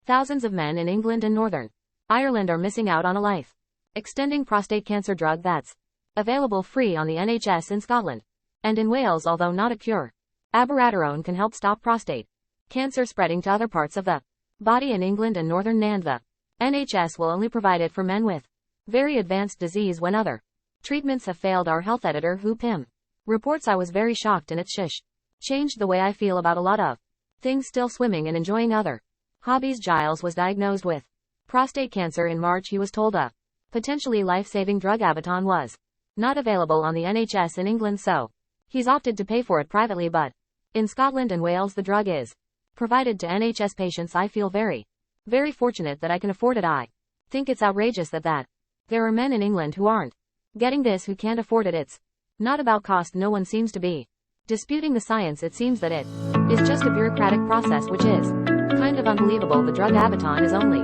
Thousands of men in England and Northern Ireland are missing out on a life-extending prostate cancer drug that's available free on the NHS in Scotland and in Wales, although not a cure. Abiraterone can help stop prostate cancer spreading to other parts of the body in England and Northern Ireland. The NHS will only provide it for men with very advanced disease when other treatments have failed. Our health editor who Pim reports, I was very shocked and it changed the way I feel about a lot of things, still swimming and enjoying other hobbies. Giles was diagnosed with prostate cancer in March. He was told a potentially life-saving drug Abaton was not available on the NHS in England, so he's opted to pay for it privately, but in Scotland and Wales the drug is provided to NHS patients. I feel very, very fortunate that I can afford it. I think it's outrageous that there are men in England who aren't getting this, who can't afford it. It's not about cost. No one seems to be disputing the science. It seems that it is just a bureaucratic process, which is kind of unbelievable. The drug Abaton is only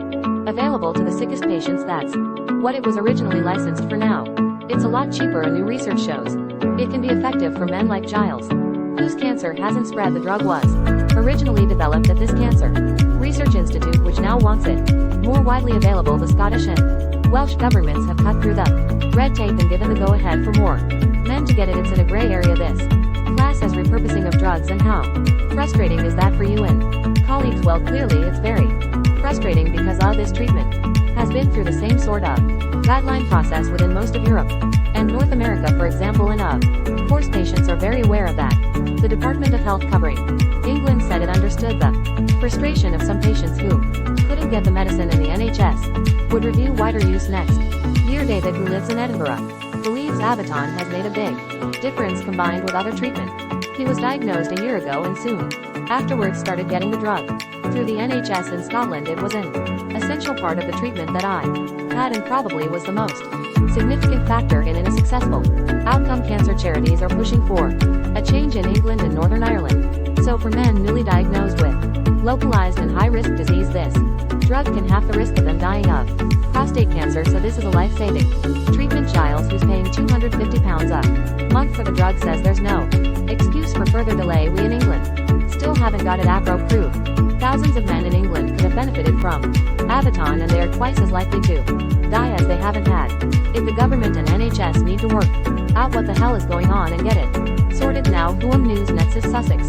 available to the sickest patients. That's what it was originally licensed for. Now it's a lot cheaper, and new research shows it can be effective for men like Giles, whose cancer hasn't spread. The drug was originally developed at this Cancer Research Institute, which now wants it more widely available. The Scottish and Welsh governments have cut through the red tape and given the go-ahead for more men to get it. It's in a gray area, this class as repurposing of drugs, and how frustrating is that for you and colleagues? Well, clearly it's very frustrating because this treatment has been through the same sort of guideline process within most of Europe and North America, for example, and of course patients are very aware of that. The Department of Health covering England said it understood the frustration of some patients who couldn't get the medicine, and the NHS would review wider use next year. David, who lives in Edinburgh, believes Abaton has made a big difference combined with other treatment. He was diagnosed a year ago and soon afterwards started getting the drug through the NHS in Scotland. It was an essential part of the treatment that I had, and probably was the most significant factor in a successful outcome. Cancer charities are pushing for a change in England and Northern Ireland. So for men newly diagnosed with localized and high-risk disease, this drug can halve the risk of them dying of prostate cancer. So this is a life-saving treatment. Giles, who's paying £250 a month for the drug, says there's no excuse for further delay. We in England still haven't got it approved. Thousands of men in England could have benefited from Abaton, and they are twice as likely to die as they haven't had it. The government and NHS need to work out what the hell is going on and get it sorted now. News, Nexus, Sussex.